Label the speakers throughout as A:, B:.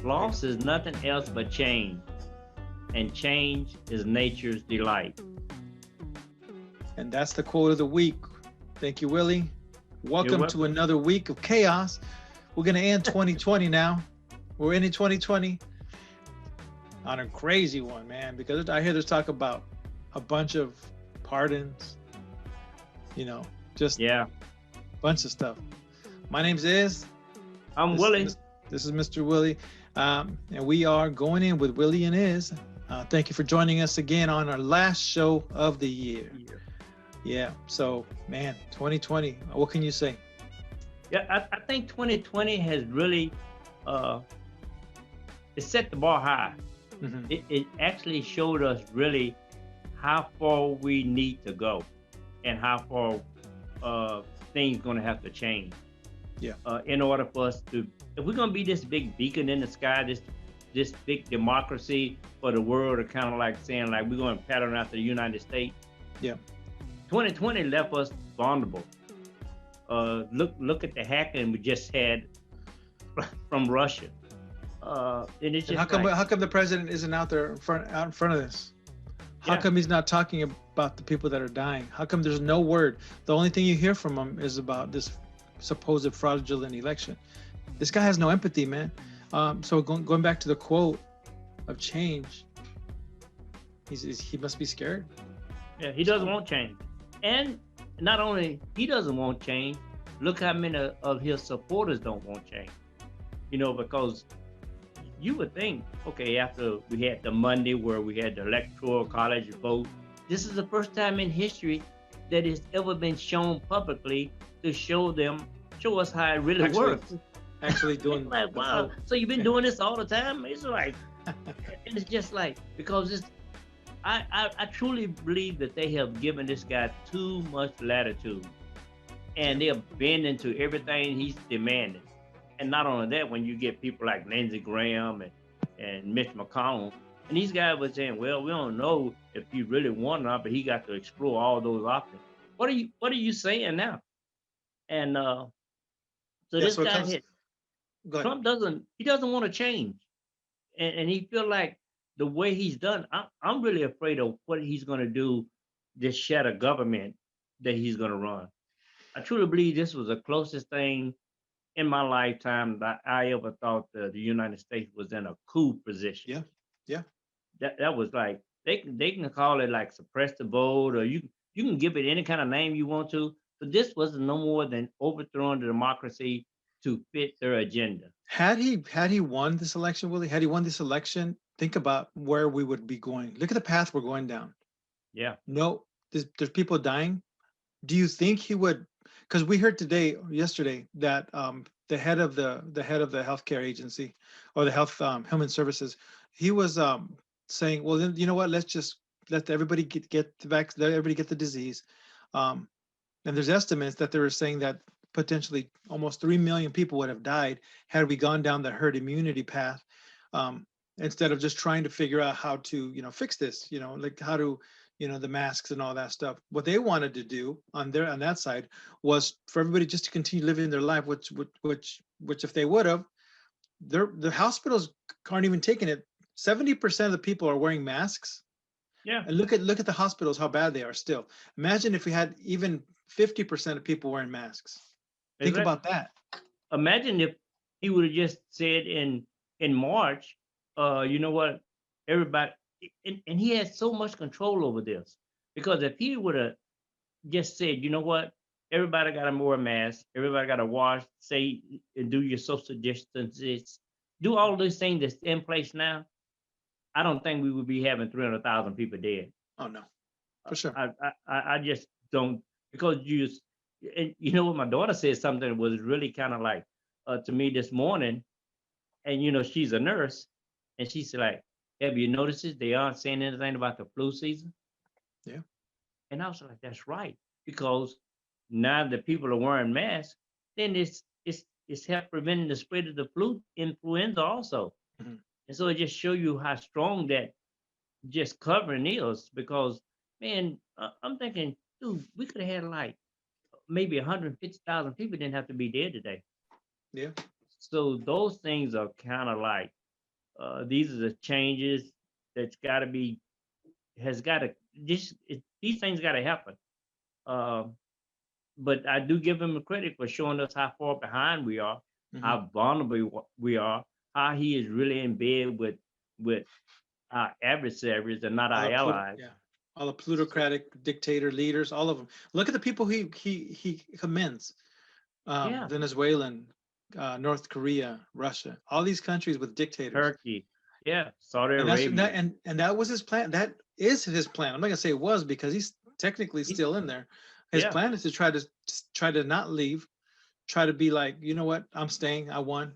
A: Loss is nothing else but change, and change is nature's delight.
B: And that's the quote of the week. Thank you, Willie.
A: You're
B: Welcome to
A: welcome.
B: another week of chaos. We're going to end 2020 now. We're in 2020 on a crazy one, man, because I hear there's talk about a bunch of pardons, just
A: Yeah,
B: a bunch of stuff. My name's Iz.
A: I'm
B: This,
A: Willie.
B: this, this is Mr. Willie. And we are going in with Willie and Iz. Thank you for joining us again on our last show of the year. Yeah. So, man, 2020, what can you say?
A: Yeah, I think 2020 has really it set the bar high.
B: Mhm.
A: It actually showed us really how far we need to go and how far things going to have to change.
B: Yeah.
A: In order for us to, if we're going to be this big beacon in the sky, this big democracy for the world, to kind of like saying like we're going to pattern after the United States.
B: Yeah.
A: 2020 left us vulnerable. Look at the hacking we just had from Russia. And it's
B: And
A: just like,
B: how come the president isn't out there out in front of this? How
A: Yeah.
B: come he's not talking about the people that are dying? How come there's no word? The only thing you hear from him is about this supposed fraudulent election. This guy has no empathy, man. So going back to the quote of change, he must be scared.
A: yeah, he doesn't want change. And not only he doesn't want change, look how many of his supporters don't want change. Because you would think, okay, after we had the Monday where we had the electoral college vote, this is the first time in history that it's ever been shown publicly to show us how it really works.
B: Actually
A: It's
B: doing
A: like,
B: the
A: wow,
B: vote.
A: so you've been doing this all the time? It's like, and it's just like, because I truly believe that they have given this guy too much latitude, and they're bending to everything he's demanding. And not only that, when you get people like Lindsey Graham and Mitch McConnell, and these guys were saying, well, we don't know if he really won or not, but he got to explore all those options. What are you saying now? And so
B: Yeah.
A: this
B: So it
A: guy
B: comes.
A: hit
B: Go ahead.
A: Trump doesn't want to change, and he feel like the way he's done. I'm really afraid of what he's going to do, this shadow government that he's going to run. I truly believe this was the closest thing in my lifetime that I ever thought the United States was in a coup position.
B: Yeah. Yeah.
A: That was like they can call it like suppress the vote, or you can give it any kind of name you want to, but this was no more than overthrowing the democracy to fit their agenda.
B: Had he won this election, Willie? Had he won this election, think about where we would be going. Look at the path we're going down.
A: Yeah,
B: No, there's people dying. Do you think he would? Because we heard today or yesterday that the head of the healthcare agency or the health human services, he was saying, well, then you know what? Let's just let everybody get the let everybody get the disease. Um, and there's estimates that they were saying that potentially almost 3 million people would have died had we gone down the herd immunity path, um, instead of just trying to figure out how to, fix this, like how to, the masks and all that stuff. What they wanted to do on that side was for everybody just to continue living their life, which if they would have, the hospitals aren't even taking it. 70% of the people are wearing masks,
A: yeah.
B: and look at the hospitals, how bad they are still. Imagine if we had even 50% of people wearing masks. Think
A: Exactly.
B: about that.
A: Imagine if he would have just said in March, you know what, everybody, and he had so much control over this, because if he would have just said, you know what, everybody got to wear a mask, everybody got to wash, say, and do your social distances, do all those things that's in place now, I don't think we would be having 300,000 people dead.
B: Oh no, for sure.
A: I just don't, because and you know what, my daughter said something that was really kind of like to me this morning, and she's a nurse, and she said like, have you noticed it? They aren't saying anything about the flu season,
B: Yeah.
A: and I was like, that's right, because now that people are wearing masks, then it's help preventing the spread of the flu influenza also,
B: Mhm.
A: and so it just show you how strong that just covering is, because man, I'm thinking, dude, we could have had like maybe 150,000 people didn't have to be dead today.
B: Yeah.
A: So those things are kind of like These are the changes that's got to be has got to these things got to happen. Uh, but I do give him the credit for showing us how far behind we are,
B: Hmm.
A: how vulnerable we are, how he is really in bed with our adversaries and not
B: All
A: our
B: the
A: allies.
B: yeah, all the plutocratic dictator leaders, all of them. Look at the people he commends.
A: Yeah,
B: Venezuelan, North Korea, Russia, all these countries with dictators.
A: Turkey. Yeah, Saudi
B: And that's
A: Arabia.
B: that, and that was his plan. That is his plan. I'm not gonna say it was because he's technically
A: He-
B: still in there. His
A: yeah,
B: plan is to try to not leave, try to be like, you know what, I'm staying. I won.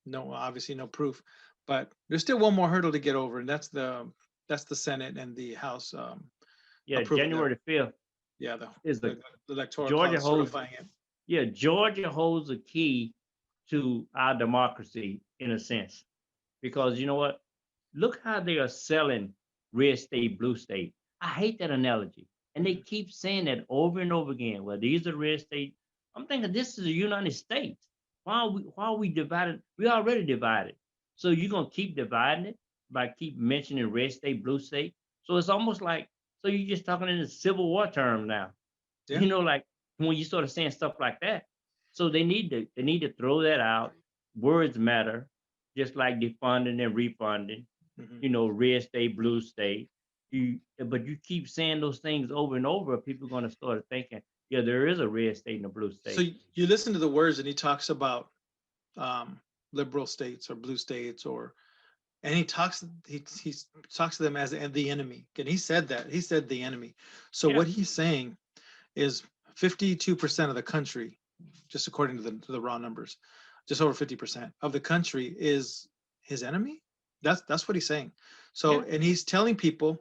B: No, obviously no proof, but there's still one more hurdle to get over, and that's the Senate and the House
A: yeah.
B: approving the
A: January the 5th
B: yeah
A: is
B: the electoral
A: Georgia
B: college
A: holds.
B: certifying it.
A: Yeah, Georgia holds a key to our democracy in a sense, because you know what? Look how they are selling red state, blue state. I hate that analogy. And they
B: Mhm.
A: keep saying that over and over again. Well, these are red states. I'm thinking this is the United States. Why are we divided? We already divided. So you're gonna keep dividing it by keep mentioning red state, blue state. So it's almost like so you're just talking in the Civil War term now.
B: Yeah.
A: Like when you start saying stuff like that. So they need to throw that out. Words matter, just like defunding and refunding,
B: Hmm.
A: red state, blue state. But you keep saying those things over and over, people are going to start thinking, yeah, there is a red state and a blue
B: So
A: state.
B: you listen to the words, and he talks about um, liberal states or blue states, or and he talks to them as the enemy. And he said that he said the enemy. So
A: Yeah,
B: what he's saying is 52% of the country, just according to the raw numbers, just over 50% of the country is his enemy. That's what he's saying. So
A: yeah,
B: and he's telling people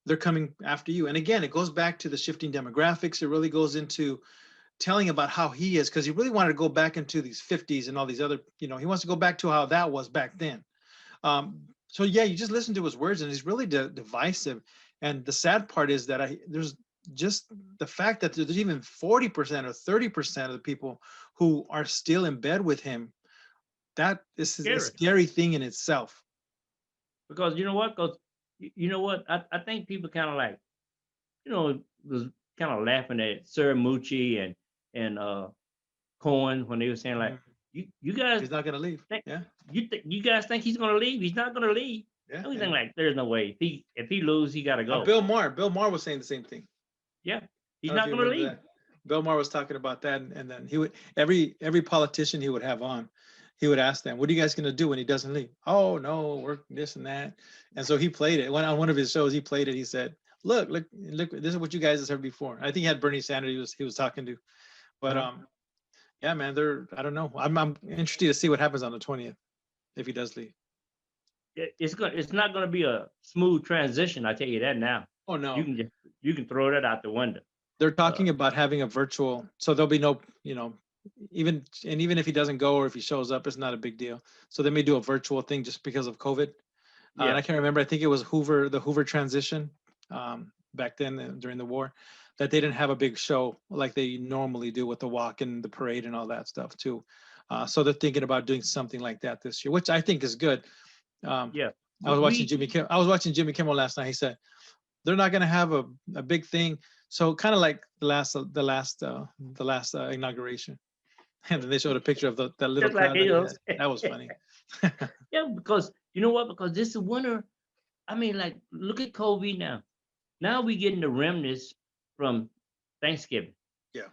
B: they're coming after you. And again, it goes back to the shifting demographics. It really goes into telling about how he is because he really wanted to go back into these 50s and all these other, he wants to go back to how that was back then. So yeah, you just listen to his words and he's really divisive. And the sad part is that there's just the fact that there's even 40% or 30% of the people who are still in bed with him. That is a
A: scary.
B: scary thing in itself.
A: Because you know what? Because you know what? I think people kind of like, was kind of laughing at Sir Mucci and Cohen when they were saying like,
B: Mhm.
A: you guys
B: He's not going to leave.
A: think
B: Yeah.
A: you guys think he's gonna leave? He's not gonna leave.
B: Yeah.
A: And we think
B: And
A: like, there's no way. If he lose, he gotta go.
B: Bill Maher was saying the same thing.
A: Yeah,
B: I
A: he's
B: don't know if
A: not
B: you
A: gonna
B: remember
A: leave.
B: that. Bill Maher was talking about that, and then he would every politician he would have on, he would ask them, "What are you guys going to do when he doesn't leave?" Oh no, we're this and that. And so he played it. When on one of his shows, he played it. He said, "Look, this is what you guys have heard before." I think he had Bernie Sanders. He was talking to, but
A: Uh-huh.
B: yeah, man, I don't know. I'm interested to see what happens on the 20th if he does leave.
A: It's not gonna be a smooth transition. I tell you that now.
B: Oh
A: You
B: no,
A: can just you can throw that out the window.
B: they're
A: Uh,
B: talking about having a virtual, so there'll be no, even if he doesn't go or if he shows up, it's not a big deal. So they may do a virtual thing just because of COVID. And
A: yeah,
B: I can't remember. I think it was the Hoover transition back then during the war, that they didn't have a big show like they normally do with the walk and the parade and all that stuff too. So they're thinking about doing something like that this year, which I think is good. Um,
A: yeah.
B: I
A: We,
B: was watching
A: we
B: Jimmy Kimmel. I was watching Jimmy Kimmel last night. He said they're not going to have a big thing. So kind of like the last inauguration, and then they showed a picture of that little
A: just like
B: crowd that he
A: he'll
B: had. That was funny.
A: yeah, because you know what? Because this is winter. I mean, like, look at COVID now. Now we getting the remnants from Thanksgiving.
B: Yeah,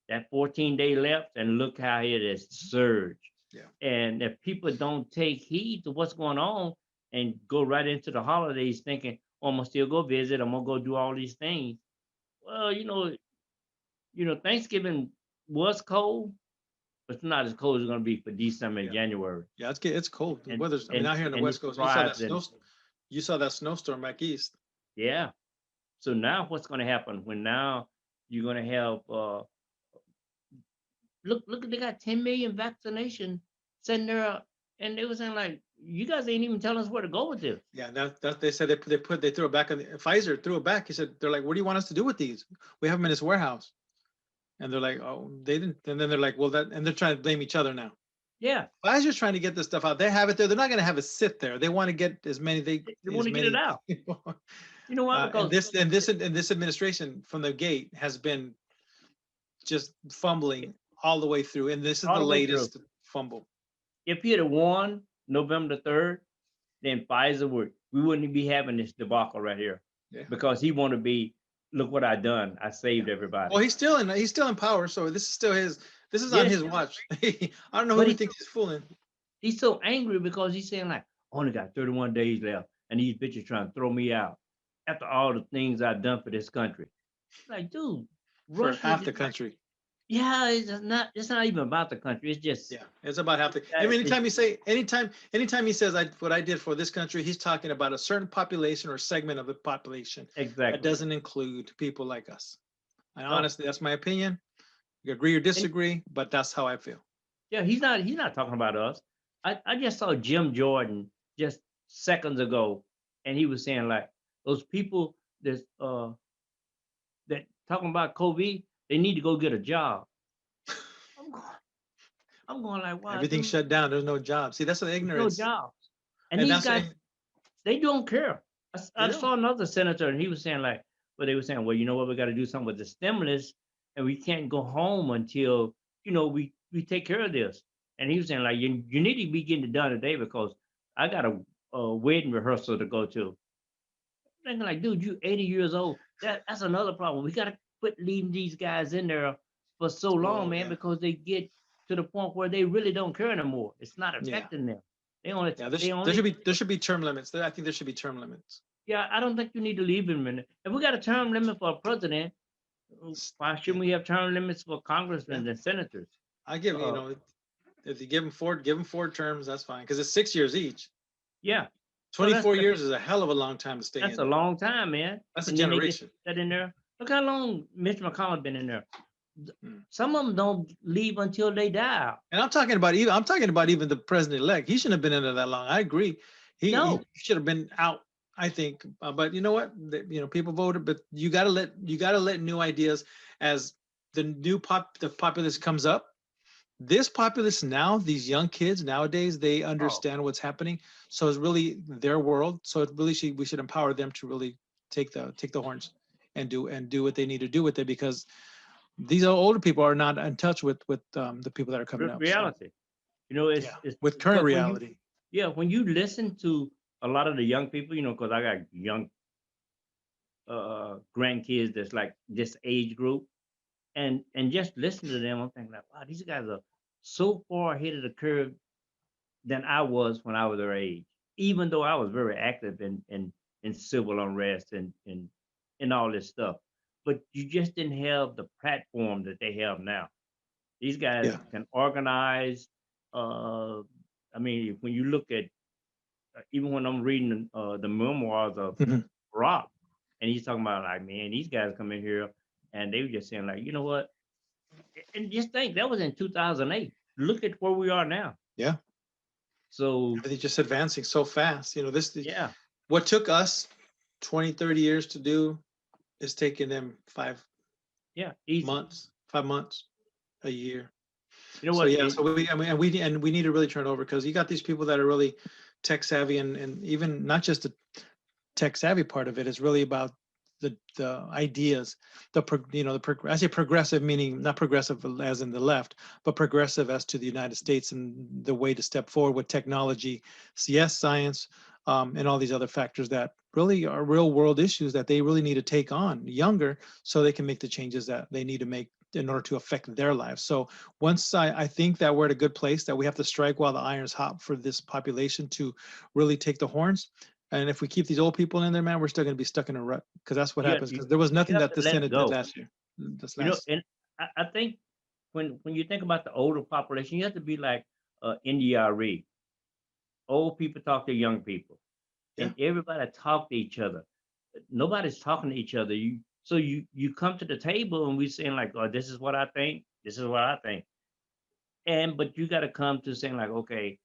A: That 14-day left, and look how it has surged.
B: yeah.
A: And if people don't take heed to what's going on and go right into the holidays thinking, oh, I'm gonna still go visit, I'm gonna go do all these things. Well, Thanksgiving was cold, but it's not as cold as it's gonna be for December and
B: Yeah.
A: January.
B: Yeah, it's cold. The
A: And
B: weather's. I mean,
A: and
B: out here in the
A: and
B: West
A: it's
B: Coast,
A: surprising.
B: you saw that snowstorm back east.
A: Yeah. So now what's gonna happen when now you're gonna have look, they got 10 million vaccination sitting there, and they were saying like, you guys ain't even telling us where to go with this.
B: Yeah, that they said they threw it back on Pfizer threw it back. He said they're like, what do you want us to do with these? We have them in this warehouse, and they're like, oh, they didn't. And then they're like, well, that, and they're trying to blame each other now.
A: Yeah,
B: Pfizer's trying to get this stuff out. They have it there. They're not going to have it sit there. They want to get
A: they want
B: as
A: to get it
B: many
A: out.
B: people.
A: You know why?
B: And
A: Because
B: this administration from the gate has been just fumbling all the way through. And this is
A: all
B: the
A: the way through,
B: latest fumble.
A: if he had won November 3rd, then Pfizer would we wouldn't be having this debacle right here,
B: Yeah.
A: because he want to be, look what I done. I
B: Yeah.
A: saved everybody.
B: Well, he's still in power. So this is still his. This is on
A: Yes,
B: his watch. I don't know who
A: but
B: he thinks he's fooling.
A: he's so angry because he's saying like, I only got 31 days left, and these bitches trying to throw me out after all the things I've done for this country. Like, dude,
B: For
A: Russia
B: half
A: is
B: the country.
A: yeah, it's not even about the country. It's just
B: Yeah, it's about half the. I
A: uh,
B: mean,
A: it's
B: anytime he says what I did for this country, he's talking about a certain population or segment of the population that
A: exactly.
B: doesn't include people like us. And
A: No,
B: honestly, that's my opinion. You agree or
A: and
B: disagree, but that's how I feel.
A: yeah, he's not talking about us. I just saw Jim Jordan just seconds ago, and he was saying like those people that talking about COVID, they need to go get a job. I'm going, I'm going like, wow,
B: Everything's
A: dude,
B: shut down. There's no job. See, that's the
A: there's no
B: ignorance,
A: jobs. And
B: and
A: these
B: that's
A: guys, they don't care.
B: they
A: I
B: don't.
A: saw another senator, and he was saying like, well, they were saying, well, you know what, we got to do something with the stimulus, and we can't go home until we take care of this. And he was saying like, you need to be getting it done today because I got a wedding rehearsal to go to. I'm thinking like, dude, you 80 years old. That's another problem. We got to quit leaving these guys in there for so long,
B: Oh
A: man,
B: yeah,
A: because they get to the point where they really don't care anymore. It's not
B: yeah,
A: affecting them. They only,
B: yeah.
A: they
B: There
A: only
B: should be term limits. I think there should be term limits.
A: Yeah, I don't think you need to leave him in there. If we got a term limit for a president, why
B: Yeah,
A: shouldn't we have term limits for
B: yeah.
A: congressmen and senators?
B: I give
A: Uh,
B: if you give them 4 terms, that's fine because it's 6 years each.
A: yeah. So
B: 24 years is a hell of a long time to stay
A: that's
B: in
A: a
B: there.
A: long time, man.
B: That's a
A: And then they just
B: generation.
A: that in there. Look how long Mitch McConnell been in there.
B: Mm.
A: Some of them don't leave until they die.
B: And I'm talking about even the president elect. He shouldn't have been in there that long. I agree. He
A: No,
B: should have been out. I think, but you know what? People voted, but you gotta let new ideas as the populace comes up. This populace now, these young kids nowadays, they
A: oh,
B: understand what's happening. So it's really their world. So it really we should empower them to really take the horns and do what they need to do with it because these older people are not in touch with the people that are coming up. So
A: reality. You know,
B: yeah,
A: it's
B: with current
A: because
B: reality.
A: when you listen to a lot of the young people, because I got young grandkids that's like this age group, and just listen to them, I'm thinking like, wow, these guys are so far ahead of the curve than I was when I was their age. Even though I was very active in civil unrest and all this stuff, but you just didn't have the platform that they have now. These guys
B: Yeah.
A: can organize. Uh, I mean, when you look at even when I'm reading the memoirs of
B: Mhm.
A: Rock, and he's talking about like, man, these guys come in here and they were just saying like, you know what? And just think that was in 2008. Look at where we are now.
B: Yeah.
A: So
B: Everything's just advancing so fast.
A: yeah,
B: What took us 20, 30 years to do is taking them
A: yeah, easy.
B: 5 months, a year.
A: You know
B: So
A: what?
B: yeah, so we need to really turn over because you got these people that are really tech savvy and even not just the tech savvy part of it is really about the ideas, I say progressive meaning not progressive as in the left, but progressive as to the United States and the way to step forward with technology, yes, science, and all these other factors that really are real world issues that they really need to take on younger so they can make the changes that they need to make in order to affect their lives. So once I think that we're at a good place, that we have to strike while the iron's hot for this population to really take the horns. And if we keep these old people in there, man, we're still going to be stuck in a rut because that's what
A: you
B: happens.
A: you,
B: Because there was
A: you
B: nothing
A: have
B: that
A: to
B: the
A: let it
B: Senate did
A: go.
B: last year.
A: And I think when you think about the older population, you have to be like NDRE. Old people talk to young people,
B: Yeah,
A: and everybody talk to each other. Nobody's talking to each other. You come to the table and we saying like, oh, this is what I think. This is what I think. And but you got to come to saying like, okay,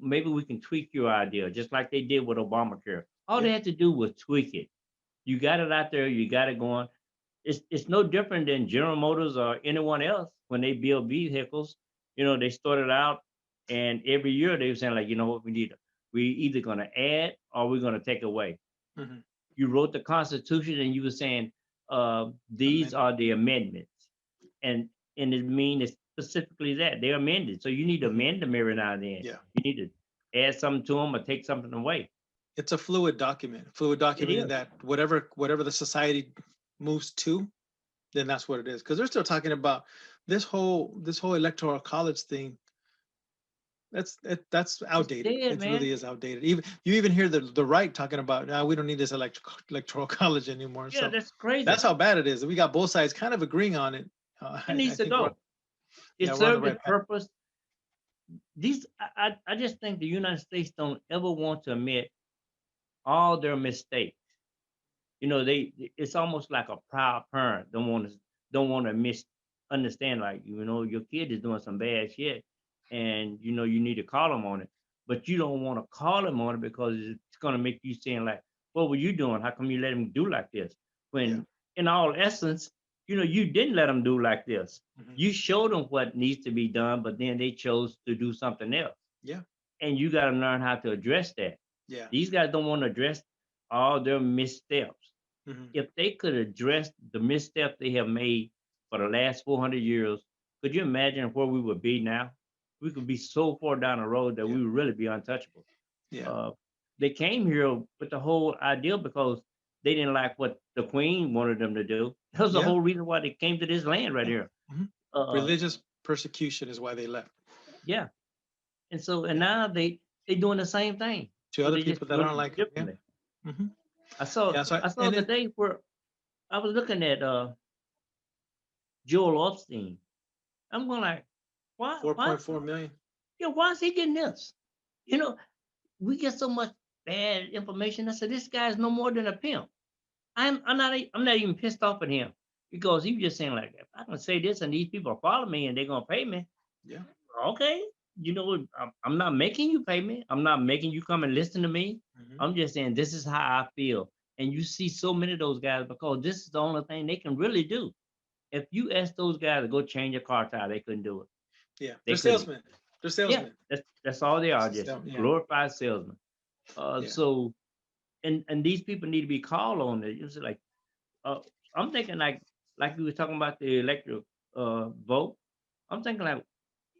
A: maybe we can tweak your idea, just like they did with Obamacare. All
B: yeah,
A: they had to do was tweak it. You got it out there. You got it going. It's no different than General Motors or anyone else when they build vehicles. They started out. And every year they were saying like, you know what, we either gonna add or we're gonna take away.
B: Hmm.
A: You wrote the Constitution and you were saying these
B: Amendment.
A: are the amendments, and it means specifically that they're amended. So you need to
B: Hmm.
A: amend them every now and then.
B: Yeah.
A: You need to add something to them or take something away.
B: It's a fluid
A: It
B: document in
A: is.
B: that whatever the society moves to, then that's what it is. Because they're still talking about this whole electoral college thing. That's
A: It's
B: outdated.
A: dead,
B: It
A: man.
B: really is outdated. Even you even hear the right talking about, now we don't need this electoral college anymore.
A: Yeah,
B: So
A: that's crazy.
B: that's how bad it is. We got both sides kind of agreeing on it.
A: It
B: I
A: needs to
B: think
A: go.
B: yeah,
A: It
B: we're on the
A: served its
B: right path.
A: purpose. These I just think the United States don't ever want to admit all their mistakes. You know, it's almost like a proud parent don't want to understand, like, you know, your kid is doing some bad shit, and you know you need to call them on it, but you don't want to call them on it because it's going to make you saying like, what were you doing? How come you let him do like this?
B: Yeah.
A: When in all essence, you know, you didn't let them do like this.
B: Hmm.
A: You showed them what needs to be done, but then they chose to do something else,
B: Yeah.
A: and you got to learn how to address that.
B: Yeah.
A: These guys don't want to address all their missteps.
B: Hmm.
A: If they could address the missteps they have made for the last 400 years, could you imagine where we would be now? We could be so far down the road that
B: Yeah.
A: we would really be untouchable.
B: Yeah.
A: Uh, they came here with the whole idea because they didn't like what the queen wanted them to do. That was the
B: Yeah.
A: whole reason why they came to this land right
B: Yeah.
A: here.
B: Hmm.
A: Uh,
B: Religious persecution is why they left
A: yeah, and so and
B: yeah.
A: now they doing the same thing,
B: To
A: but
B: other
A: they just
B: people that
A: doing
B: aren't
A: it
B: like them. Yeah.
A: differently.
B: Hmm.
A: I saw
B: Yeah. So
A: I saw
B: and it
A: today where I was looking at Joel Osteen. I'm going like, why,
B: 4.4 million.
A: yeah, why is he getting this? You know, we get so much bad information. I said, this guy's no more than a pimp. I'm not even pissed off at him because he was just saying like, if I can say this and these people follow me and they're gonna pay me,
B: Yeah.
A: okay. You know, I'm not making you pay me. I'm not making you come and listen to me.
B: Hmm.
A: I'm just saying this is how I feel. And you see so many of those guys because this is the only thing they can really do. If you ask those guys to go change a car tire, they couldn't do it.
B: Yeah.
A: They
B: They're
A: couldn't.
B: salesmen. They're
A: Yeah,
B: salesmen.
A: that's all they are, just
B: Yeah.
A: glorified salesmen.
B: Yeah.
A: So and these people need to be called on it. It's like uh, I'm thinking like we were talking about the electric vote. I'm thinking like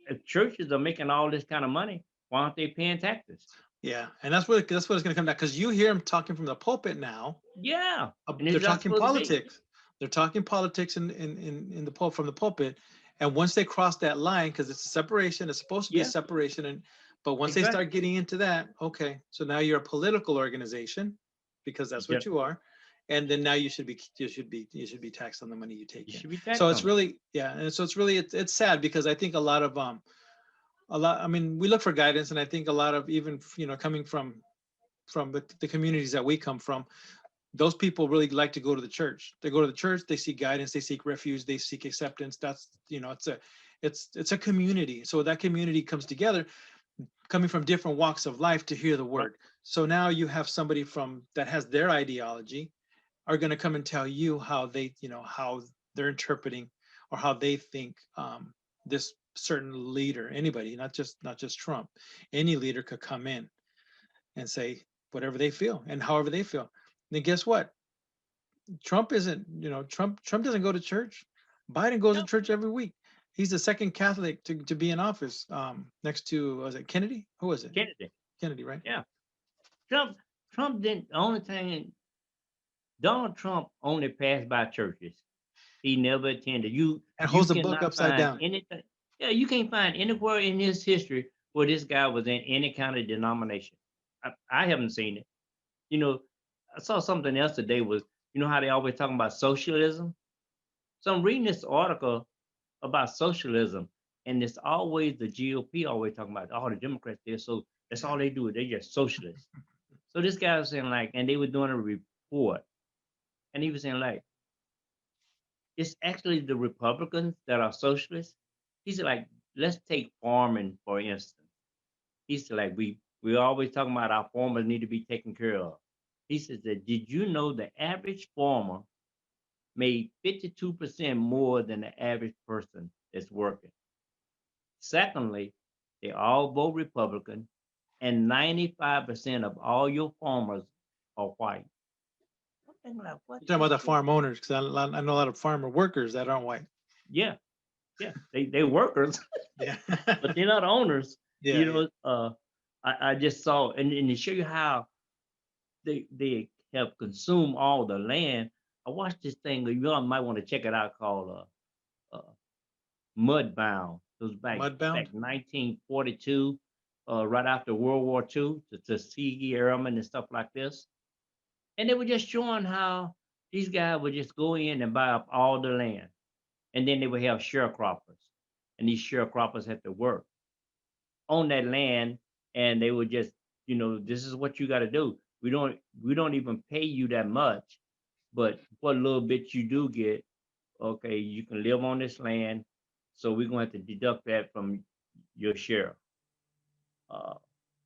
A: if churches are making all this kind of money, why aren't they paying taxes?
B: Yeah. And that's what it's going to come down, because you hear them talking from the pulpit now.
A: Yeah, and
B: They're
A: it's not
B: talking
A: supposed to be.
B: politics. They're talking politics in the from the pulpit. And once they cross that line, because it's a separation, it's supposed to be a
A: Yeah,
B: separation. But once they
A: exactly.
B: start getting into that, okay, so now you're a political organization, because that's
A: Yeah,
B: what you are. And then now you should be taxed on the money you
A: you
B: take in.
A: should be
B: So
A: taxed
B: it's
A: on it.
B: really, yeah, and so it's really, it's sad, because I think a lot, I mean, we look for guidance, and I think a lot of, even coming from the communities that we come from, those people really like to go to the church. They go to the church, they seek guidance, they seek refuge, they seek acceptance. That's, it's a community. So that community comes together, coming from different walks of life, to hear the
A: Right.
B: word. So now you have somebody from that has their ideology, are going to come and tell you how they're interpreting, or how they think, this certain leader, anybody, not just Trump, any leader could come in and say whatever they feel and however they feel. Then guess what? Trump doesn't go to church. Biden goes to
A: No,
B: church every week. He's the second Catholic to be in office, next to, was it Kennedy? Who was it?
A: Kennedy.
B: Kennedy, right?
A: Yeah, Trump. Trump didn't. The only thing Donald Trump only passed by churches. He never attended.
B: And
A: You
B: holds the book
A: cannot
B: upside
A: find
B: down.
A: anything. Yeah, you can't find anywhere in his history where this guy was in any kind of denomination. I haven't seen it. You know, I saw something else today was, you know how they always talking about socialism? So I'm reading this article about socialism, and it's always the GOP always talking about all the Democrats there. So that's
B: Yeah.
A: all they do. They just socialists. So this guy was saying like, and they were doing a report, and he was saying like, it's actually the Republicans that are socialists. He said, like, let's take farming for instance. He said, like, we always talking about our farmers need to be taken care of. He says that did you know the average farmer made 52% more than the average person that's working? Secondly, They all vote Republican, and 95% of all your farmers are white. I'm thinking like, what
B: You're talking
A: the
B: about the
A: shit?
B: farm owners, because I know a lot of farmer workers that aren't white.
A: Yeah, yeah, they workers,
B: Yeah.
A: but they're not owners.
B: Yeah,
A: You
B: yeah.
A: know, I just saw, and to show you how they have consumed all the land. I watched this thing. You all might want to check it out called Mudbound. It was back
B: Mudbound.
A: 1942, right after World War II, to Tuskegee Airmen and stuff like this. And they were just showing how these guys would just go in and buy up all the land, and then they would have sharecroppers, and these sharecroppers had to work on that land, and they would just, this is what you got to do. We don't even pay you that much, but what little bit you do get, okay, you can live on this land, so we're gonna have to deduct that from your share. Uh,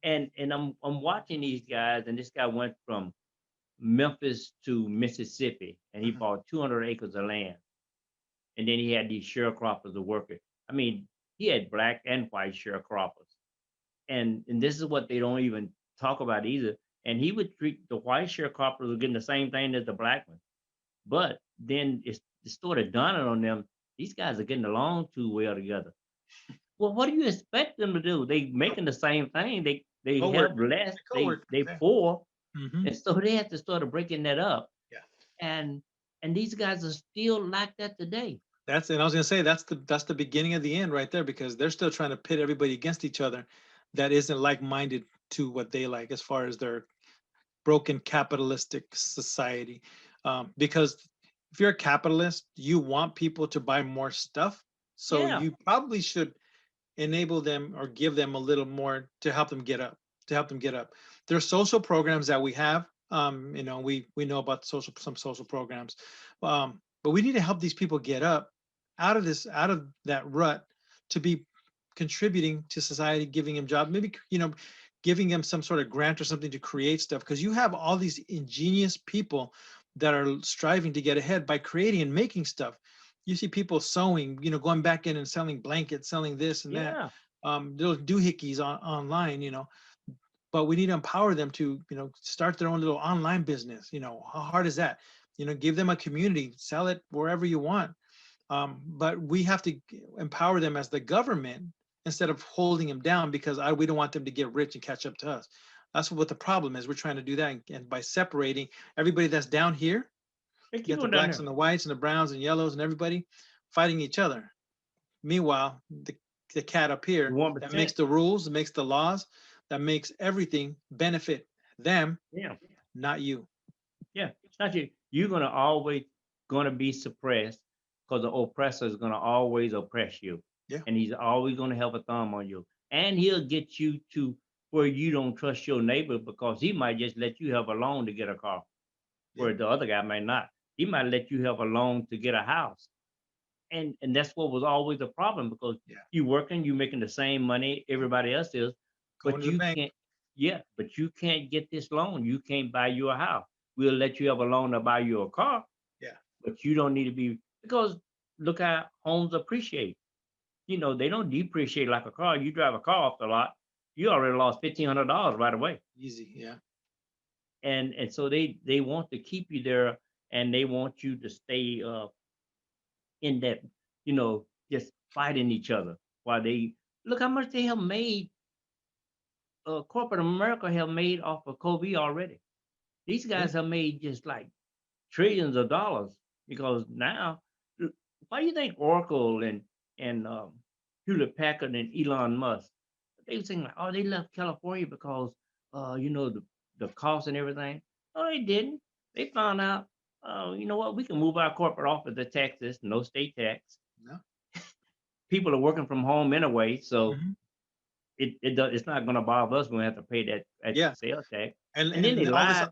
A: and I'm watching these guys, and this guy went from Memphis to Mississippi, and he
B: Mhm.
A: bought 200 acres of land, and then he had these sharecroppers to work it. I mean, he had black and white sharecroppers, and this is what they don't even talk about either. And he would treat the white sharecroppers were getting the same thing as the black ones, but then it's sort of dawning on them, these guys are getting along too well together. Well, what do you expect them to do? They making the same thing. They have
B: Co-workers.
A: less.
B: They're
A: They
B: co-workers. Yeah.
A: poor,
B: Hmm.
A: and so they have to start breaking that up.
B: Yeah.
A: And these guys are still like that today.
B: And I was gonna say that's the beginning of the end right there, because they're still trying to pit everybody against each other that isn't like-minded to what they like as far as their broken capitalistic society. Because if you're a capitalist, you want people to buy more stuff, so
A: Yeah,
B: you probably should enable them or give them a little more to help them get up, to help them get up. There's social programs that we have. We know about some social programs, but we need to help these people get up out of that rut, to be contributing to society, giving them jobs, maybe giving them some sort of grant or something to create stuff, because you have all these ingenious people that are striving to get ahead by creating and making stuff. You see people sewing, going back in and selling blankets, selling this and that,
A: yeah.
B: little doohickeys online, but we need to empower them to, start their own little online business. How hard is that? Give them a community, sell it wherever you want. But we have to empower them as the government, instead of holding them down, because we don't want them to get rich and catch up to us. That's what the problem is. We're trying to do that, and by separating everybody that's down here,
A: They
B: you
A: keep
B: got the
A: on down
B: blacks
A: there.
B: and the whites and the browns and yellows and everybody fighting each other. Meanwhile, the cat up here
A: One
B: that makes
A: percent.
B: the rules, that makes the laws, that makes everything benefit them,
A: Yeah,
B: not you.
A: yeah. It's not you. You're gonna be suppressed because the oppressor is gonna always oppress you,
B: Yeah.
A: and he's always gonna have a thumb on you, and he'll get you to where you don't trust your neighbor because he might just let you have a loan to get a car,
B: Yep.
A: where the other guy might not. He might let you have a loan to get a house, and that's what was always a problem because
B: Yeah.
A: you working, you making the same money everybody else is,
B: Going
A: but
B: to the
A: you
B: bank.
A: can't. Yeah, but you can't get this loan. You can't buy you a house. We'll let you have a loan to buy you a car,
B: Yeah.
A: but you don't need to be because look how homes appreciate. They don't depreciate like a car. You drive a car off the lot, you already lost $1,500 right away.
B: Easy. Yeah.
A: And so they want to keep you there, and they want you to stay in that, just fighting each other while they look how much they have made. Corporate America have made off of COVID already. These
B: Yeah.
A: guys have made just like trillions of dollars because now, why do you think Oracle and Hewlett Packard and Elon Musk, they were saying like, oh, they left California because the cost and everything. No, they didn't. They found out, oh, you know what? We can move our corporate office to Texas, no state tax.
B: No.
A: People are working from home anyway, so
B: Hmm.
A: it's not going to bother us when we have to pay that
B: Yeah.
A: extra sales tax.
B: And
A: And then they
B: and all this
A: lied.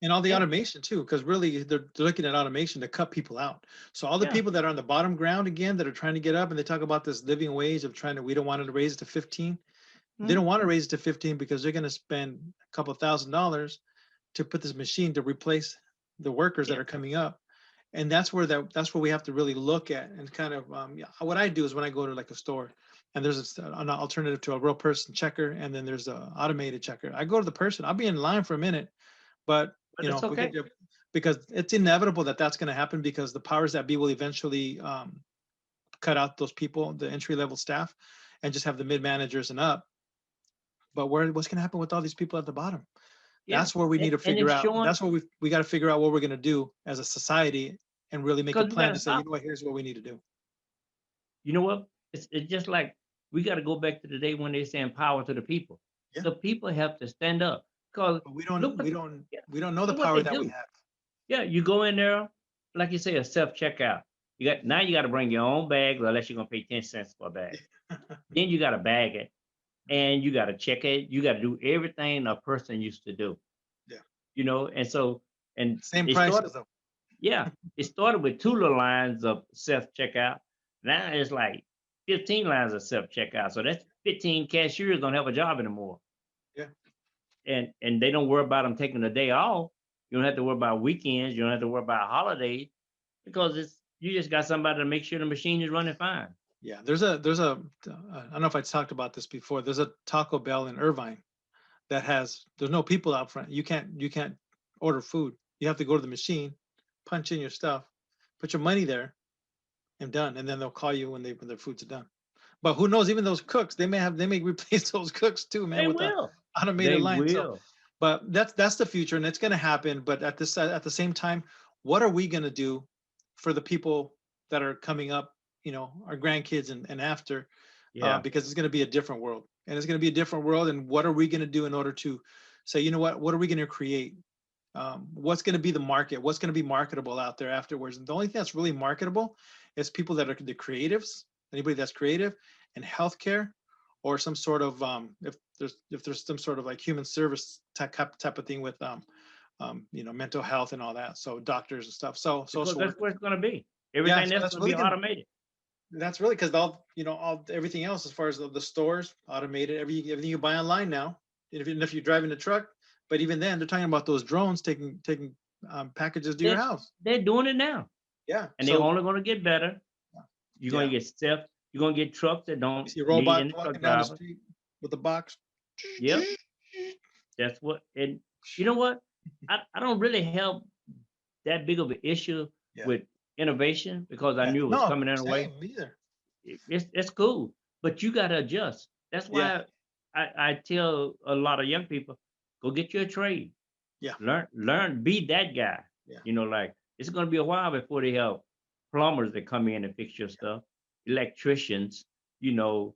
B: and all the
A: Yeah,
B: automation too, because really they're looking at automation to cut people out. So all the
A: yeah.
B: people that are on the bottom ground again, that are trying to get up, and they talk about this living wage of trying to, we don't want to raise it to 15. They
A: Mhm.
B: don't want to raise it to 15 because they're going to spend a couple $1,000s to put this machine to replace the workers that
A: Yeah,
B: are coming up. And that's where we have to really look at and kind of yeah, what I do is when I go to like a store and there's an alternative to a real person checker and then there's a automated checker. I go to the person. I'll be in line for a minute, but
A: But it's
B: if we get
A: okay.
B: there, because it's inevitable that that's going to happen because the powers that be will eventually cut out those people, the entry level staff, and just have the mid managers and up. But what's going to happen with all these people at the bottom?
A: Yeah.
B: That's where we need to
A: And
B: figure
A: it's
B: out.
A: showing
B: That's where we got to figure out what we're going to do as a society and really make a
A: because we
B: plan
A: gotta
B: to say, you
A: stop
B: know
A: it.
B: what, here's what we need to do.
A: You know what? It's just like we got to go back to the day when they saying power to the people.
B: Yeah.
A: The people have to stand up because
B: But
A: look what yeah,
B: we don't know the
A: look what
B: power
A: they
B: that we
A: do.
B: have.
A: Yeah, you go in there, like you say, a self checkout. You got to bring your own bag, unless you're gonna pay 10 cents for a bag. Then you got to bag it,
B: Mhm.
A: and you got to check it. You got to do everything a person used to do.
B: Yeah.
A: And so and
B: Same
A: it started.
B: prices though.
A: Yeah, it started with two little lines of self checkout. Now it's like 15 lines of self checkout. So that's 15 cashiers don't have a job anymore,
B: Yeah.
A: and they don't worry about them taking a day off. You don't have to worry about weekends. You don't have to worry about holidays because it's you just got somebody to make sure the machine is running fine.
B: Yeah. I don't know if I talked about this before. There's a Taco Bell in Irvine that there's no people out front. You can't order food. You have to go to the machine, punch in your stuff, put your money there, and done. And then they'll call you when their food's done. But who knows? Even those cooks, they may replace those cooks too, man,
A: They
B: with the
A: will.
B: automated
A: They
B: line. So,
A: will.
B: but that's the future, and it's going to happen. But at the same time, what are we going to do for the people that are coming up? Our grandkids and after,
A: Yeah.
B: because it's going to be a different world, and it's going to be a different world. And what are we going to do in order to say, you know what are we going to create? What's going to be the market? What's going to be marketable out there afterwards? And the only thing that's really marketable is people that are the creatives, anybody that's creative, and healthcare, or some sort of if there's some sort of like human service type of thing with mental health and all that. So doctors and stuff. So
A: Because
B: social
A: that's
B: workers.
A: where it's gonna be.
B: Yeah,
A: Everything
B: so
A: that's gonna be automated.
B: that's really because all everything else as far as the stores automated, everything you buy online now. Even if you're driving a truck, but even then they're talking about those drones taking packages to your
A: They're,
B: house.
A: they're doing it now.
B: Yeah.
A: And they're
B: So
A: only gonna get better. You're gonna
B: yeah,
A: get you're gonna get trucks that
B: you
A: don't
B: see
A: need
B: robots
A: any truck
B: walking down the
A: drivers.
B: street with a box.
A: Yep. That's what and you know what? I don't really have that big of an issue
B: Yeah.
A: with innovation because I
B: Yeah.
A: knew it was
B: No,
A: coming in a way.
B: same either.
A: It's cool, but you gotta adjust. That's
B: Yeah.
A: why I tell a lot of young people, go get you a trade.
B: Yeah.
A: Learn, be that guy.
B: Yeah.
A: Like it's gonna be a while before they have plumbers that come in and fix your stuff, electricians, you know,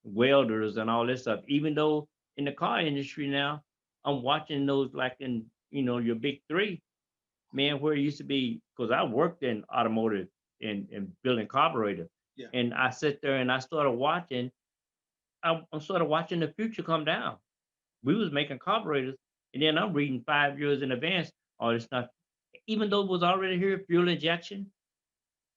A: welders and all this stuff. Even though in the car industry now, I'm watching those like in your big three, man, where it used to be because I worked in automotive and building carburetor,
B: Yeah.
A: and I sit there and I started watching. I'm sort of watching the future come down. We was making carburetors, and then I'm reading 5 years in advance all this stuff, even though it was already here, fuel injection.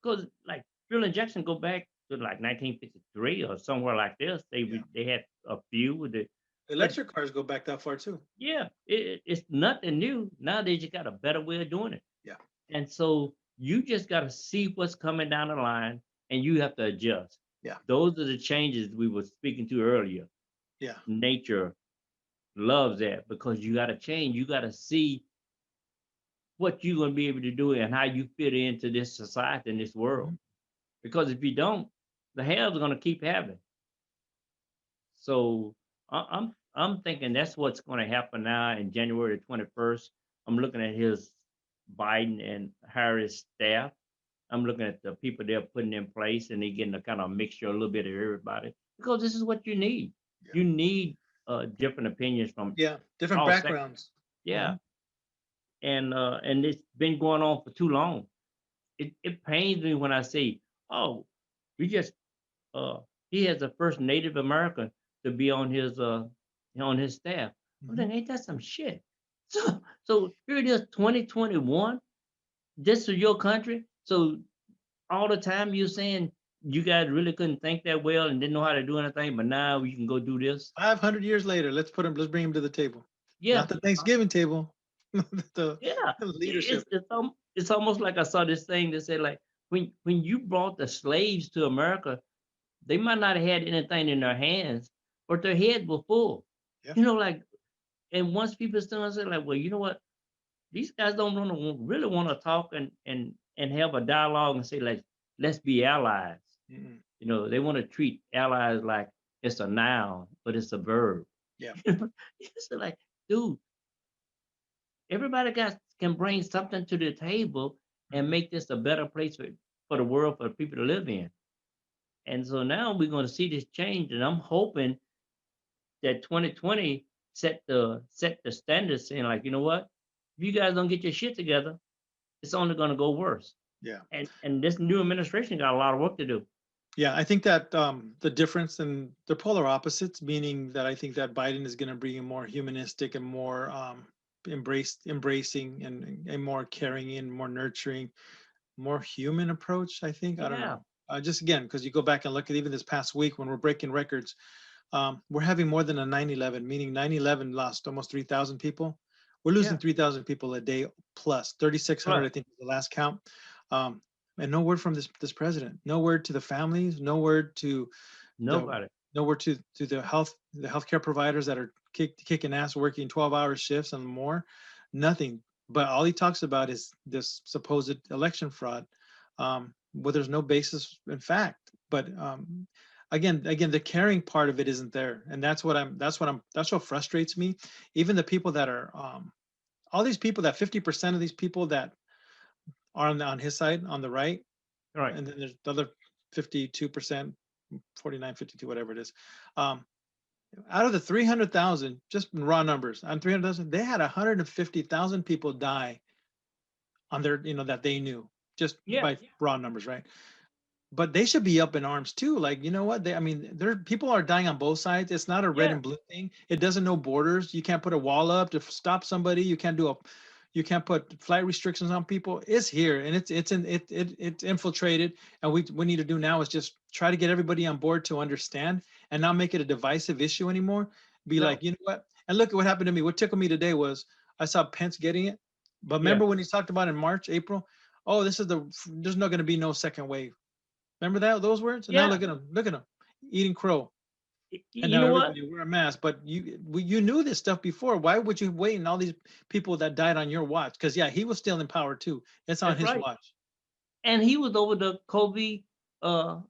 A: Because like fuel injection go back to like 1953 or somewhere like this.
B: Yeah.
A: They had a few with it, but
B: Electric cars go back that far too.
A: yeah, it's nothing new. Nowadays you got a better way of doing it,
B: Yeah.
A: and so you just got to see what's coming down the line, and you have to adjust.
B: Yeah.
A: Those are the changes we were speaking to earlier.
B: Yeah.
A: Nature loves that because you got to change. You got to see what you're going to be able to do and how you fit into this society and this world.
B: Mhm.
A: Because if you don't, the hell's going to keep happening. So I'm thinking that's what's going to happen now in January 21st. I'm looking at his Biden and Harris staff. I'm looking at the people they're putting in place, and they're getting a kind of mixture, a little bit of everybody, because this is what you need.
B: Yeah.
A: You need different opinions from
B: Yeah. Different
A: all sectors.
B: backgrounds.
A: Yeah,
B: Mhm.
A: and it's been going on for too long. It pains me when I see, oh, we just uh he has the first Native American to be on his staff. I'm
B: Mhm.
A: thinking, ain't that some shit? So here it is, 2021. This is your country. So all the time you're saying you guys really couldn't think that well and didn't know how to do anything, but now you can go do this.
B: 500 years later, let's bring him to the table.
A: Yeah,
B: Not the Thanksgiving table, the
A: yeah.
B: leadership.
A: It's so it's almost like I saw this thing that said like when you brought the slaves to America, they might not have had anything in their hands, but their heads were full.
B: Yeah.
A: Like, and once people start saying like, well, you know what, these guys don't really want to talk and have a dialogue and say like, let's be allies.
B: Mm-mm.
A: They want to treat allies like it's a noun, but it's a verb.
B: Yeah.
A: It's like, dude, everybody can bring something to the table and
B: Mhm.
A: make this a better place for the world for people to live in. And so now we're going to see this change, and I'm hoping that 2020 set the standards, saying like, you know what, if you guys don't get your shit together, it's only going to go worse.
B: Yeah.
A: And this new administration got a lot of work to do.
B: Yeah, I think that the difference and they're polar opposites, meaning that I think that Biden is going to bring a more humanistic and more embracing and a more caring and more nurturing, more human approach. I think. I don't
A: Yeah,
B: know. Just again, because you go back and look at even this past week when we're breaking records, we're having more than a 9/11, meaning 9/11 lost almost 3,000 people. We're losing
A: yeah.
B: 3,000 people a day plus 3,600,
A: Plus
B: I think, was the last count. Um, and no word from this president. No word to the families. No word to the
A: nobody.
B: no word to the healthcare providers that are kicking ass, working 12-hour shifts and more. Nothing. But all he talks about is this supposed election fraud, where there's no basis in fact. But again, the caring part of it isn't there, and that's what frustrates me. Even the people that are all these people, that 50% of these people that are on his side on the right,
A: Right.
B: and then there's the other 52%, 49, 52, whatever it is. Um, Out of the 300,000, just raw numbers on 300,000, they had 150,000 people die on their, that they knew, just
A: Yeah.
B: by raw numbers, right? But they should be up in arms too. Like, you know what? I mean, there people are dying on both sides. It's not a red
A: Yeah.
B: and blue thing. It doesn't know borders. You can't put a wall up to stop somebody. You can't put flight restrictions on people. It's here and it's infiltrated. And we need to do now is just try to get everybody on board to understand and not make it a divisive issue anymore. Be
A: No.
B: like, you know what? And look at what happened to me. What tickled me today was I saw Pence getting it. But
A: Yeah.
B: remember when he talked about in March, April, oh, there's not going to be no second wave. Remember those words? And now
A: Yeah.
B: look at them, eating crow, and
A: You
B: now
A: know what?
B: everybody wear a mask. But you knew this stuff before. Why would you wait and all these people that died on your watch? Because yeah, he was still in power too. It's on
A: That's
B: his
A: right.
B: watch.
A: And he was over the COVID uh,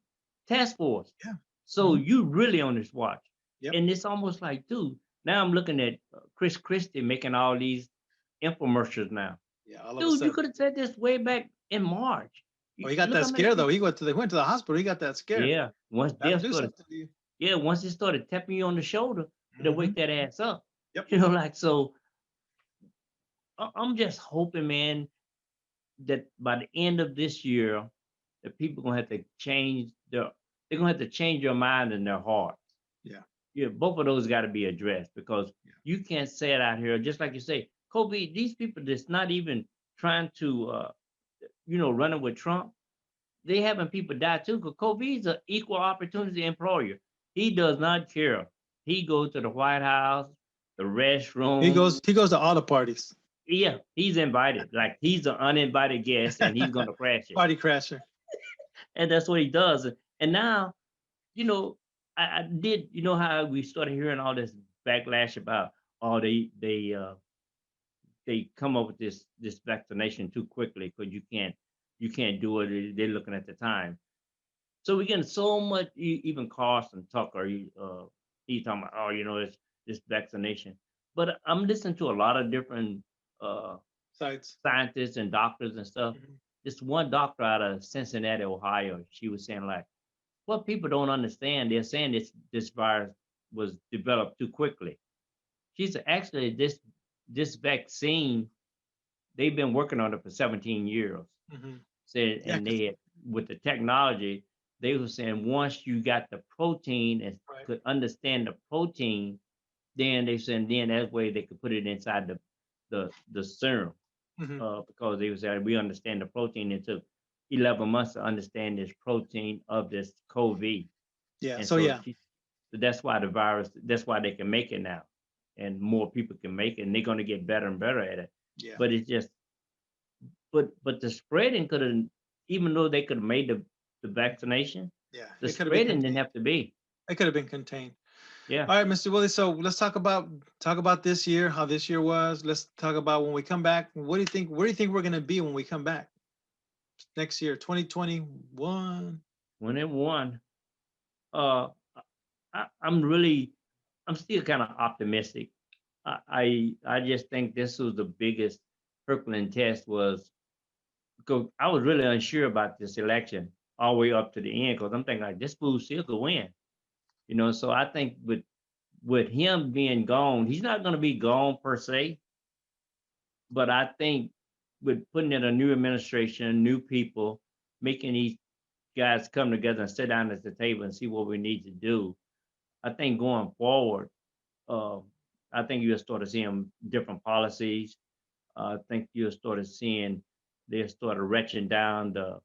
A: task force.
B: Yeah.
A: So
B: Hmm.
A: you really on his watch.
B: Yep.
A: And it's almost like, dude, now I'm looking at Chris Christie making all these infomercials now.
B: Yeah. All of a
A: Dude, you
B: sudden,
A: could have said this way back in March.
B: oh, he got
A: Look
B: that
A: how many
B: scare though.
A: people.
B: They went to the hospital. He got that scare.
A: Yeah. Once
B: That'll
A: death
B: do
A: started,
B: something to you.
A: yeah, once it started tapping you on the shoulder, it'll
B: Hmm.
A: wake that ass up.
B: Yep.
A: Like, so I'm just hoping, man, that by the end of this year, that people gonna have to they're gonna have to change their mind and their heart.
B: Yeah.
A: Yeah, both of those got to be addressed because
B: Yeah.
A: you can't say it out here just like you say, Kobe. These people that's not even trying to, running with Trump, they having people die too. Because Kobe's an equal opportunity employer. He does not care. He goes to the White House, the restroom.
B: He goes to all the parties.
A: Yeah, he's invited. Like he's an uninvited guest, and he's gonna crash it.
B: Party crasher.
A: And that's what he does. And now, you know, I did. You know how we started hearing all this backlash about, oh, they come up with this vaccination too quickly because you can't do it. They're looking at the time. So we're getting so much. Even Carson Tucker, he's talking about, oh, it's this vaccination. But I'm listening to a lot of different uh,
B: Sides.
A: scientists and doctors and stuff.
B: Hmm.
A: This one doctor out of Cincinnati, Ohio, she was saying like, what people don't understand, they're saying this virus was developed too quickly. She said, actually, this vaccine, they've been working on it for 17 years.
B: Hmm.
A: Said,
B: Yeah.
A: and they had, with the technology, they were saying once you got the protein and
B: Right.
A: could understand the protein, then they said then that way they could put it inside the serum.
B: Hmm.
A: Because they were saying we understand the protein. It took 11 months to understand this protein of this COVID.
B: Yeah.
A: And
B: So
A: so
B: yeah.
A: so that's why they can make it now. And more people can make it, and they're going to get better and better at it.
B: Yeah.
A: But it's just, but the spreading could have, even though they could have made the vaccination,
B: Yeah,
A: the
B: it could have been
A: spreading didn't
B: contained.
A: have to be.
B: It could have been contained.
A: Yeah.
B: All right, Mr. Willie. So let's talk about this year, how this year was. Let's talk about when we come back. What do you think? Where do you think we're gonna be when we come back next year, 2021?
A: When it won, uh, I'm still kind of optimistic. I just think this was the biggest Kirkland test was because I was really unsure about this election all the way up to the end because I'm thinking like this fool still could win, you know. So I think with him being gone, he's not going to be gone per se, but I think with putting in a new administration, new people, making these guys come together and sit down at the table and see what we need to do, I think going forward, uh, I think you'll start to see different policies. I think you'll start to seeing they'll start retching down the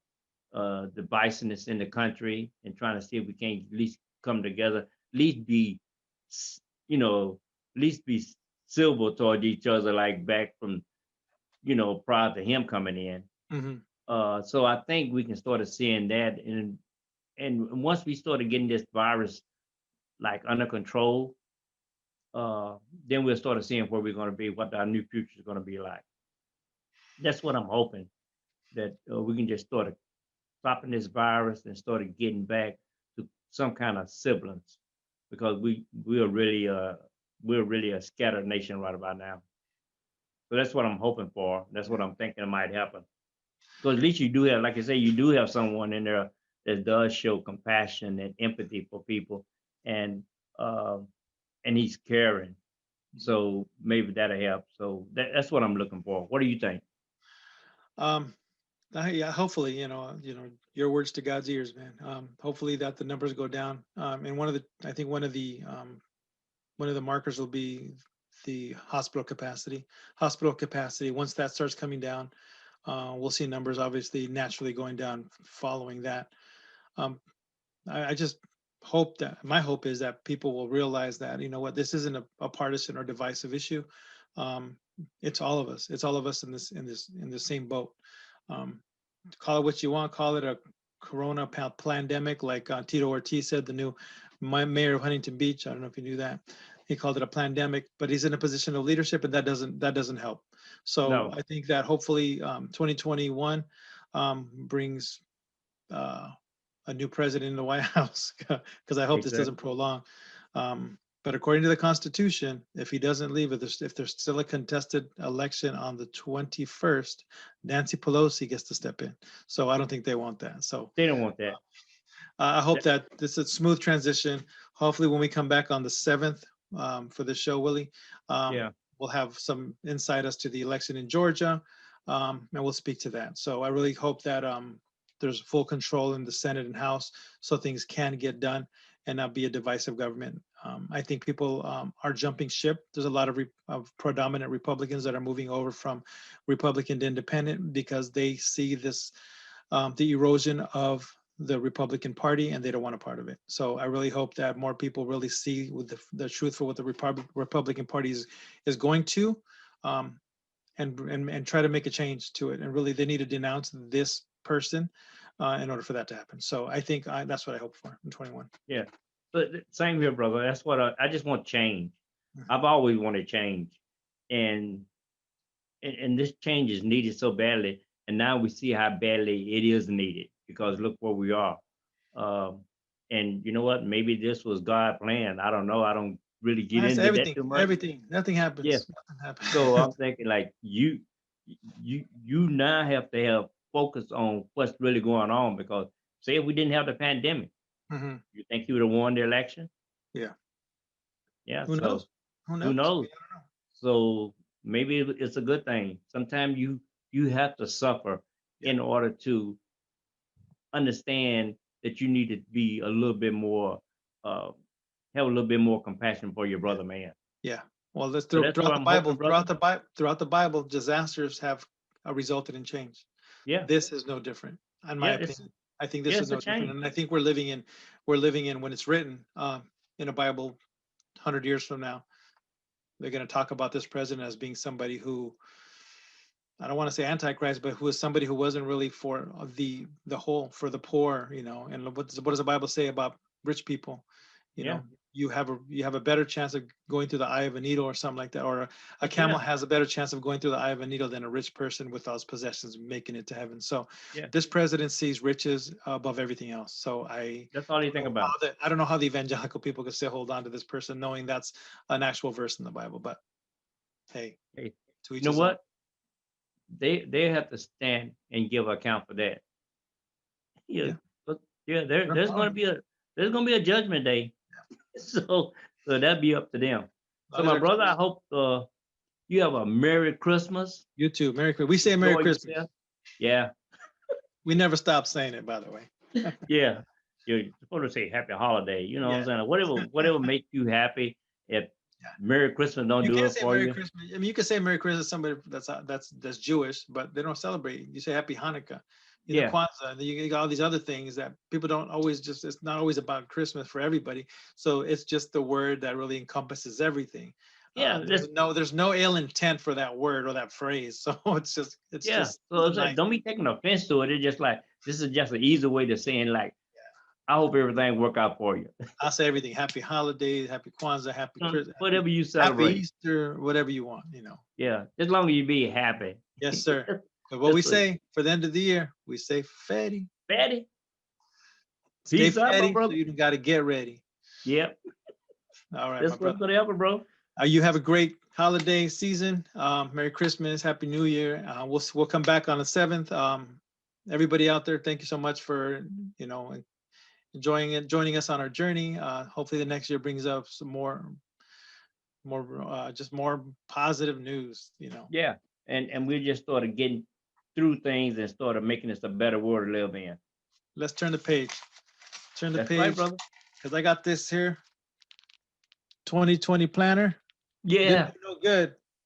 A: bisonness in the country and trying to see if we can at least come together, at least be, you know, at least be civil toward each other, like back from, prior to him coming in.
B: Hmm.
A: So I think we can start seeing that, and once we started getting this virus like under control, uh, then we'll start seeing where we're going to be, what our new future is going to be like. That's what I'm hoping that we can just start stopping this virus and started getting back to some kind of semblance because we're really a scattered nation right about now. So that's what I'm hoping for. That's what I'm thinking might happen. Because at least you do have, like I say, you do have someone in there that does show compassion and empathy for people, and uh, and he's caring. So maybe that'll help. So that's what I'm looking for. What do you think?
B: Um, yeah, hopefully, your words to God's ears, man. Hopefully that the numbers go down. And I think one of the markers will be the hospital capacity. Hospital capacity. Once that starts coming down, we'll see numbers obviously naturally going down following that. Um, I just hope that my hope is that people will realize that what this isn't a partisan or divisive issue. Um, it's all of us. It's all of us in the same boat. Um, Call it what you want. Call it a corona pandemic, like Tito Ortiz said, the new mayor of Huntington Beach. I don't know if you knew that. He called it a pandemic, but he's in a position of leadership, and that doesn't help. So
A: No,
B: I think that hopefully 2021 brings a new president in the White House, because I hope this doesn't
A: exactly.
B: prolong. But according to the Constitution, if he doesn't leave, if there's still a contested election on the 21st, Nancy Pelosi gets to step in. So I don't think they want that. So
A: They don't want that.
B: I hope
A: That-
B: that this is a smooth transition. Hopefully, when we come back on the 7th for the show, Willie,
A: Yeah.
B: we'll have some insight as to the election in Georgia, and we'll speak to that. So I really hope that there's full control in the Senate and House so things can get done and not be a divisive government. I think people are jumping ship. There's a lot of predominant Republicans that are moving over from Republican to Independent because they see this the erosion of the Republican Party, and they don't want a part of it. So I really hope that more people really see with the truth for what the Republican Party is going to, um, and try to make a change to it. And really, they need to denounce this person in order for that to happen. So I think that's what I hope for in 21.
A: Yeah. But same here, brother. That's what I just want change.
B: Mhm.
A: I've always wanted change, and and this change is needed so badly. And now we see how badly it is needed because look where we are. Um, and you know what? Maybe this was God plan. I don't know. I don't really get
B: That's
A: into that
B: everything.
A: too much.
B: Everything. Nothing
A: Yeah.
B: happens. Nothing
A: So
B: happens.
A: I'm thinking like you now have to have focus on what's really going on because say if we didn't have the pandemic,
B: Hmm.
A: you think he would have won the election?
B: Yeah.
A: Yeah.
B: Who knows?
A: So
B: Who
A: who
B: knows?
A: knows? So maybe it's a good thing. Sometimes you have to suffer
B: Yeah.
A: in order to understand that you need to be a little bit more uh, have a little bit more compassion for your
B: Yeah.
A: brother man.
B: Yeah. Well, let's
A: So that's what
B: throughout the
A: I'm
B: Bible,
A: hoping, brother.
B: throughout the Bible, disasters have resulted in change.
A: Yeah,
B: This is no different, in my
A: yeah, it's
B: opinion. I think
A: yeah,
B: this is
A: it's a
B: no different,
A: change.
B: and I think we're living in when it's written in a Bible 100 years from now. They're going to talk about this president as being somebody who I don't want to say antichrist, but who was somebody who wasn't really for for the poor, and what does the Bible say about rich people?
A: Yeah.
B: You have a better chance of going through the eye of a needle or something like that, or a camel
A: Yeah.
B: has a better chance of going through the eye of a needle than a rich person with those possessions making it to heaven. So
A: Yeah.
B: this president sees riches above everything else. So
A: That's all you think about.
B: I don't know how the evangelical people can still hold on to this person knowing that's an actual verse in the Bible, but hey,
A: Hey,
B: to
A: you
B: each
A: know
B: his own.
A: what? They have to stand and give account for that. Yeah.
B: Yeah.
A: But yeah, there's gonna be a judgment day. So that'd be up to them. So
B: These
A: my
B: are
A: brother, I
B: close.
A: hope you have a Merry Christmas.
B: You too. Merry Christmas. We say Merry
A: Enjoy
B: Christmas.
A: yourself. Yeah.
B: We never stop saying it, by the way.
A: Yeah. You're supposed to say happy holiday. You know what I'm
B: Yeah.
A: saying? Whatever makes you happy. If
B: Yeah.
A: Merry Christmas don't
B: You
A: do
B: can't
A: it
B: say
A: for
B: Merry
A: you.
B: Christmas. I mean, you can say Merry Christmas to somebody that's Jewish, but they don't celebrate. You say Happy Hanukkah,
A: Yeah.
B: Kwanzaa, and then you got all these other things that people don't always it's not always about Christmas for everybody. So it's just the word that really encompasses everything.
A: Yeah.
B: There's no ill intent for that word or that phrase. So it's
A: Yeah.
B: just
A: So
B: a
A: it's like,
B: nice
A: don't
B: thing.
A: be taking offense to it. It's just like, this is just an easy way to saying, like, I hope everything work out for you.
B: I'll say everything. Happy holidays, happy Kwanzaa, happy Christmas,
A: Whatever you
B: happy
A: celebrate.
B: Easter, whatever you want.
A: Yeah. As long as you be happy.
B: Yes, sir. But what we
A: That's what,
B: say for the end of the year, we say fatty.
A: Fatty.
B: Stay
A: Peace out, my
B: fatty, so
A: brother.
B: you got to get ready.
A: Yep.
B: All right, my
A: That's what's
B: brother.
A: gonna happen, bro.
B: You have a great holiday season. Merry Christmas, Happy New Year. We'll come back on the 7th. Everybody out there, thank you so much for joining us on our journey. Hopefully, the next year brings up some more just more positive news.
A: Yeah. And we just started getting through things and started making this a better world to live in.
B: Let's turn the page. Turn the
A: That's right,
B: page,
A: brother.
B: because I got this here 2020 planner.
A: Yeah.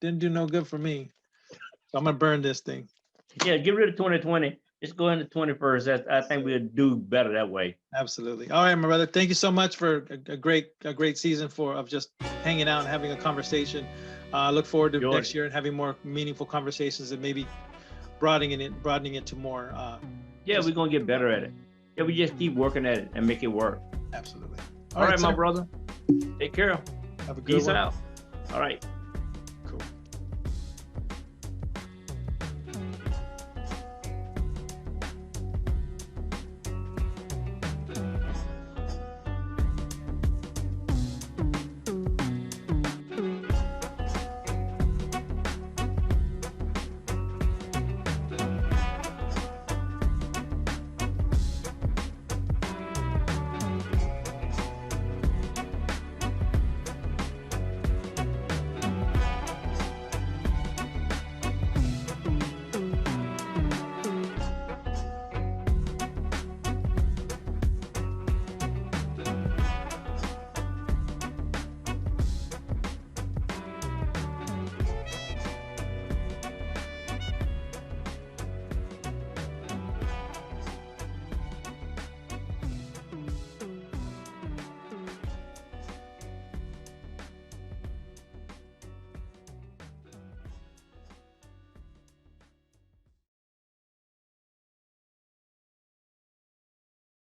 B: Didn't do no good for me. So I'm gonna burn this thing.
A: Yeah. Get rid of 2020. Let's go into 21st. I think we'll do better that way.
B: Absolutely. All right, my brother. Thank you so much for a great season of just hanging out and having a conversation. I look forward to next year and having more meaningful conversations and maybe broadening it to more.
A: Yeah, we're gonna get better at it. Yeah, we just keep working at it and make it work.
B: Absolutely.
A: All right, my
B: sir.
A: brother. Take care.
B: Have a good
A: Peace
B: one.
A: out. All right.